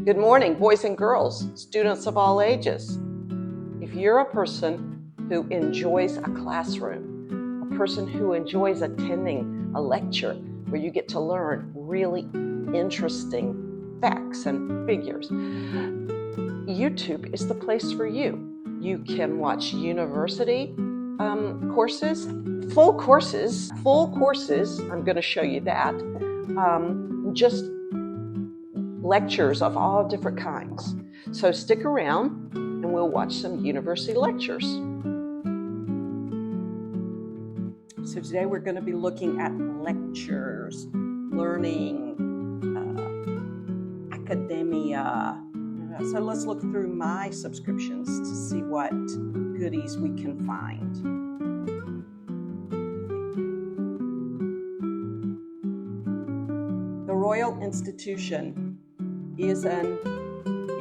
Good morning, boys and girls, students of all ages. If you're a person who enjoys a classroom, a person who enjoys attending a lecture where you get to learn really interesting facts and figures, YouTube is the place for you. You can watch university courses, full courses, I'm going to show you that, just lectures of all different kinds. So stick around and we'll watch some university lectures. So today we're going to be looking at lectures, learning, academia. So let's look through my subscriptions to see what goodies we can find. The Royal Institution is an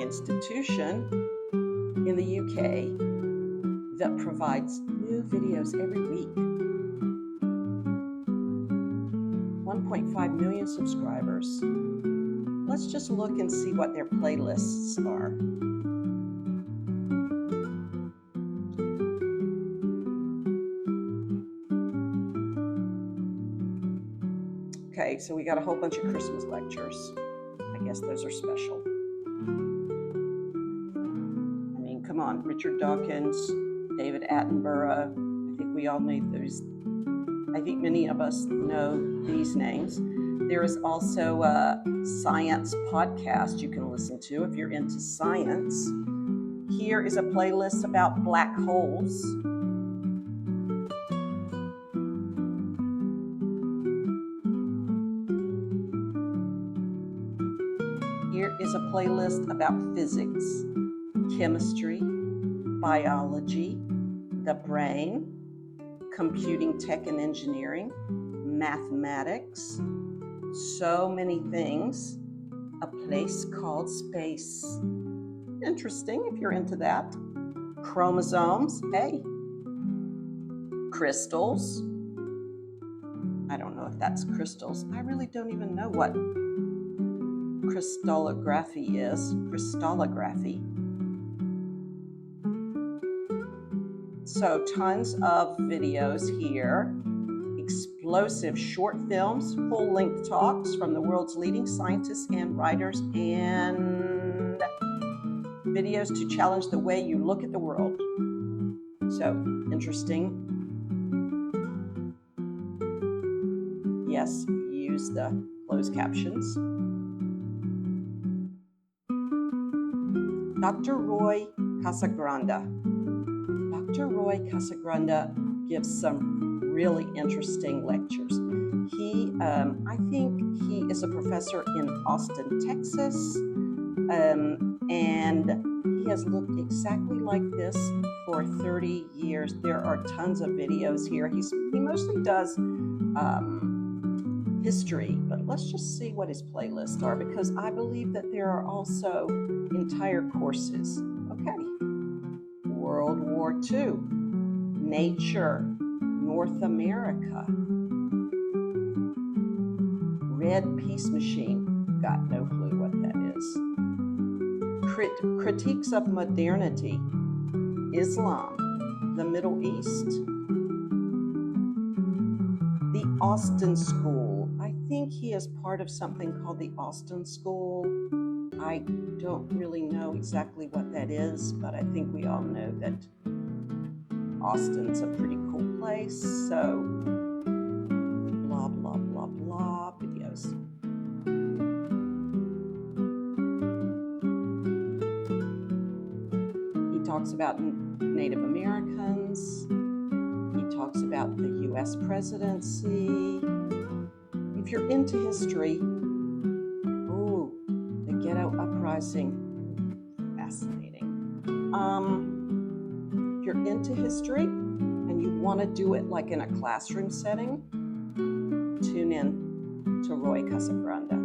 institution in the UK that provides new videos every week. 1.5 million subscribers. Let's just look and see what their playlists are. Okay, so we got a whole bunch of Christmas lectures. I guess those are special. I mean, come on, Richard Dawkins, David Attenborough. I think we all know those. I think many of us know these names. There is also a science podcast you can listen to if you're into science. Here is a playlist about black holes. Here is a playlist about physics, chemistry, biology, the brain, computing tech and engineering, mathematics, so many things. A place called space. Interesting if you're into that. Chromosomes, hey. Crystals. I don't know if that's crystals. I really don't even know what crystallography is. Crystallography. So tons of videos here. Explosive short films, full-length talks from the world's leading scientists and writers, and videos to challenge the way you look at the world. So interesting. Yes, use the closed captions. Dr. Roy Casagrande. Dr. Roy Casagrande gives some really interesting lectures. I think he is a professor in Austin, Texas, and he has looked exactly like this for 30 years. There are tons of videos here. He mostly does history, but let's just see what his playlists are, because I believe that there are also entire courses. Okay. World War II, nature, North America, Red Peace Machine, got no clue what that is. Critiques of modernity, Islam, the Middle East, the Austin School. I think he is part of something called the Austin School. I don't really know exactly what that is, but I think we all know that Austin's a pretty cool place. So blah, blah, blah, blah videos. He talks about Native Americans. He talks about the U.S. presidency. If you're into history, the Ghetto Uprising, fascinating. If you're into history and you want to do it like in a classroom setting, tune in to Roy Casagrande.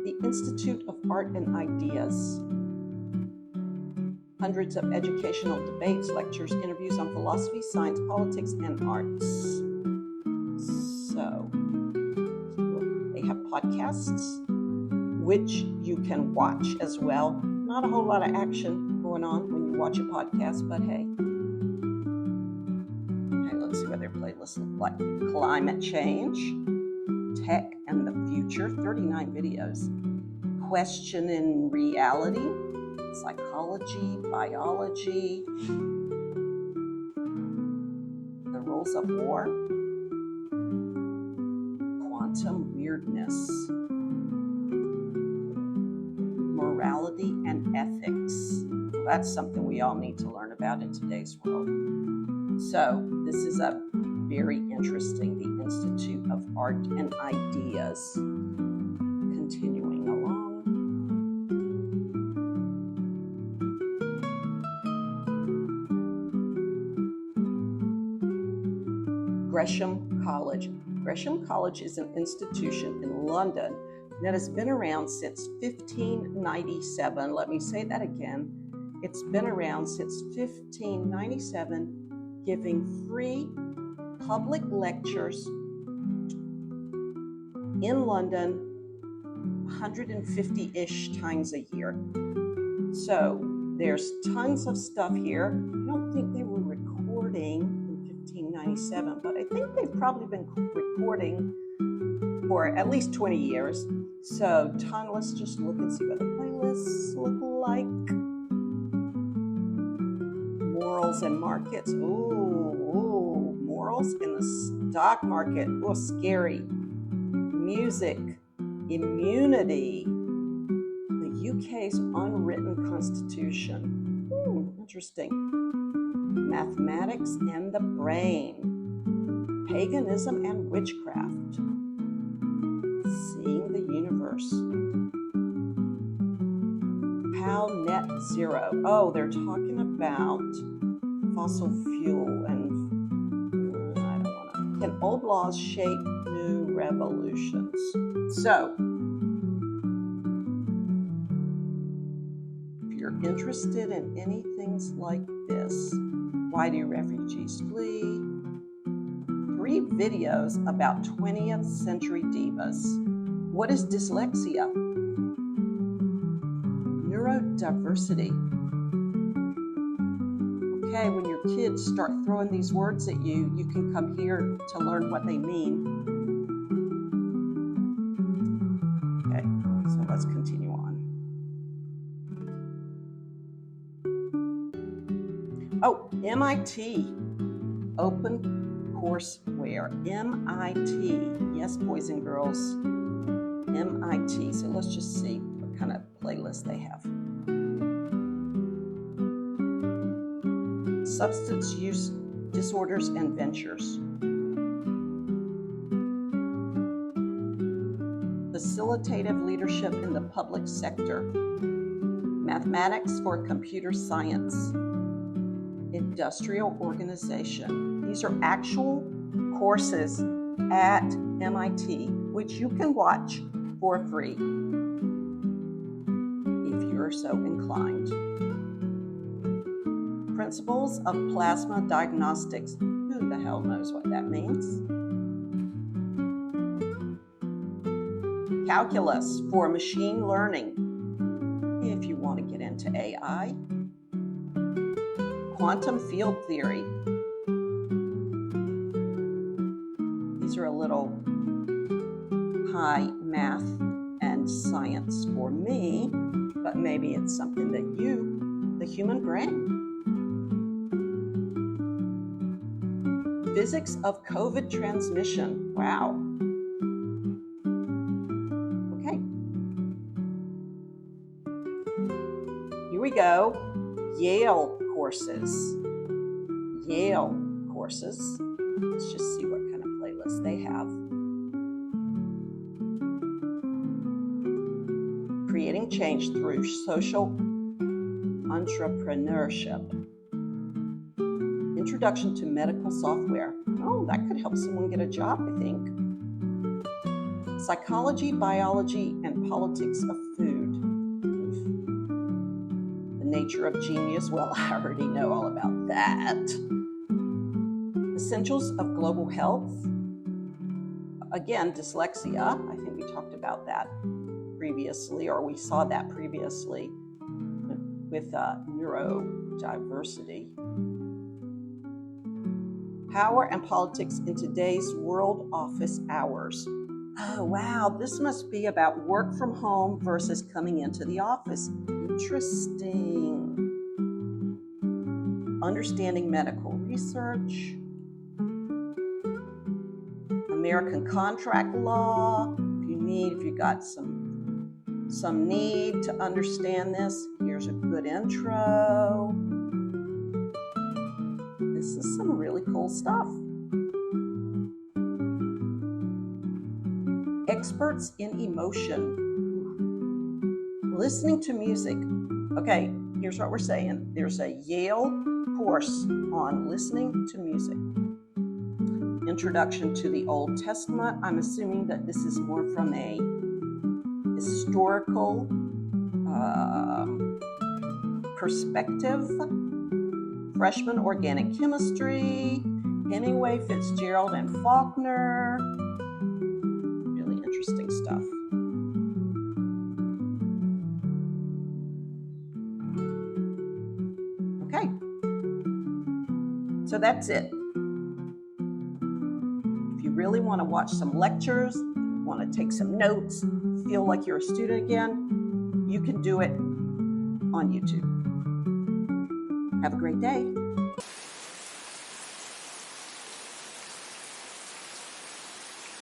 The Institute of Art and Ideas. hundreds of educational debates, lectures, interviews on philosophy, science, politics, and arts. So, they have podcasts, which you can watch as well. Not a whole lot of action going on when you watch a podcast, but hey. Okay, let's see what their playlists look like. Climate change, tech and the future, 39 videos. Questioning reality, psychology, biology, the rules of war, quantum weirdness, morality and ethics. Well, that's something we all need to learn about in today's world. So this is a very interesting, the Institute of Art and Ideas. Continuing along. Gresham College. Gresham College is an institution in London that has been around since 1597. Let me say that again. It's been around since 1597, giving free public lectures in London 150-ish times a year. So there's tons of stuff here. I don't think they were recording in 1597, but I think they've probably been recording for at least 20 years. So let's just look and see what the playlists look like. Morals and markets. Ooh, morals in the stock market. Oh, scary. Music, immunity, the UK's unwritten constitution. Interesting. Mathematics and the brain. Paganism and witchcraft. Seeing the universe. PAL net zero. Oh, they're talking about fossil fuel and I don't want to. Can old laws shape new revolutions? So, if you're interested in anything like this, why do refugees flee? 3 videos about 20th century divas. What is dyslexia? Neurodiversity. Okay, when your kids start throwing these words at you, you can come here to learn what they mean. Okay, so let's continue on. Oh, MIT, open courseware. MIT, yes, boys and girls, MIT. So let's just see what kind of playlist they have. Substance use disorders and ventures. Facilitative leadership in the public sector. Mathematics for computer science. Industrial organization. These are actual courses at MIT, which you can watch for free if you're so inclined. Principles of plasma diagnostics. Who the hell knows what that means? Calculus for machine learning, if you want to get into AI. Quantum field theory. These are a little high math and science for me, but maybe it's something that the human brain. Physics of COVID transmission. Wow. Okay. Here we go. Yale courses. Yale courses. Let's just see what kind of playlist they have. Creating change through social entrepreneurship. Introduction to medical software. Oh, that could help someone get a job, I think. Psychology, biology, and politics of food. The nature of genius. Well, I already know all about that. Essentials of global health. Again, dyslexia. I think we talked about that previously, or we saw that previously with neurodiversity. Power and politics in today's world office hours. Oh, wow, this must be about work from home versus coming into the office. Interesting. Understanding medical research. American contract law. If you got some need to understand this, here's a good intro. This is some really cool stuff. Experts in emotion. Listening to music. Okay, here's what we're saying. There's a Yale course on listening to music. Introduction to the Old Testament. I'm assuming that this is more from a historical perspective. Freshman organic chemistry. Hemingway, Fitzgerald, and Faulkner. Really interesting stuff. Okay. So that's it. If you really want to watch some lectures, want to take some notes, feel like you're a student again, you can do it on YouTube. Have a great day.